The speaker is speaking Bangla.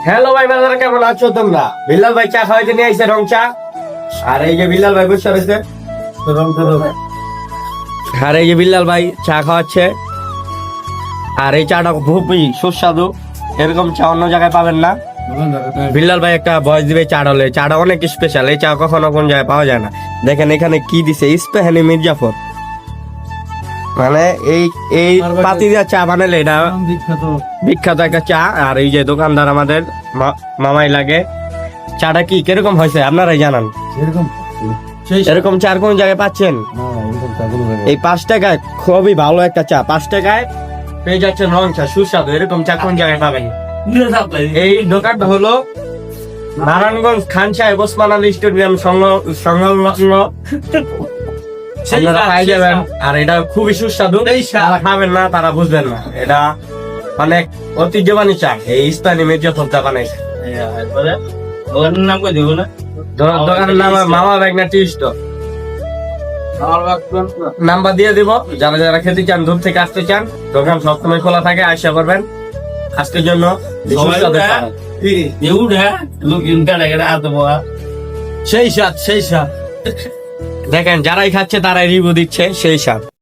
হ্যালো ভাই বাজারে কেমন আছো তোমরা? বিল্লাল ভাই চা খাওয়াইতে নিয়ে আইছে রং চা। আর এই যে বিল্লাল ভাই বসে রয়েছে। আর এই যে বিল্লাল ভাই চা খাওয়াচ্ছে। আর এই চাটা খুবই সুস্বাদু, এরকম চা অন্য জায়গায় পাবেন না। বিল্লাল ভাই একটা ভয়েস দিবে চা হলে, চাটা অনেক স্পেশাল, এই চা কখনো কোন জায়গায় পাওয়া যায় না। দেখেন এখানে কি দিছে, ইস্পাহানি মির্জাফর, মানে এই এই পাতি দিয়া চা বানালে এটা বিখ্যাত একটা চা। আর এই যে দোকানদার আমাদের মামাই লাগে। চাটা কি কিরকম হয়েছে আপনারাই জানান। এরকম চা আর কোন জায়গায় পাচ্ছেন? এই 5 টাকায় খুবই ভালো একটা চা, 5 টাকায় পেয়ে যাচ্ছেন রং চা, সুস্বাদু। এরকম চা কোন জায়গায় পাবেন? এই দোকানটা হলো নারায়ণগঞ্জ খান সাহেব ওসমান আলী স্টেডিয়াম সংলগ্ন। আপনারা পাই যাবেন। আর এটা খুবই সুস্বাদু, যারা খাবেন না তারা বুঝবেন না। এটা অনেক ঐতিহ্যবাহী চা, এই ইস্তানি মির্জাফর চা বানাইছে। দোকানের নাম কই দিব না? দোকানের নাম মামা ব্যাগনা টি স্টোর। নাম্বার দিয়ে দিব, যারা যারা খেতে চান, দূর থেকে আসতে চান, দোকান সবসময় খোলা থাকে, আশা করবেন। আজকের জন্য সেই সাত দেখেন যারাই খাচ্ছে তারাই রিভিউ দিচ্ছে, সেই স্বাদ।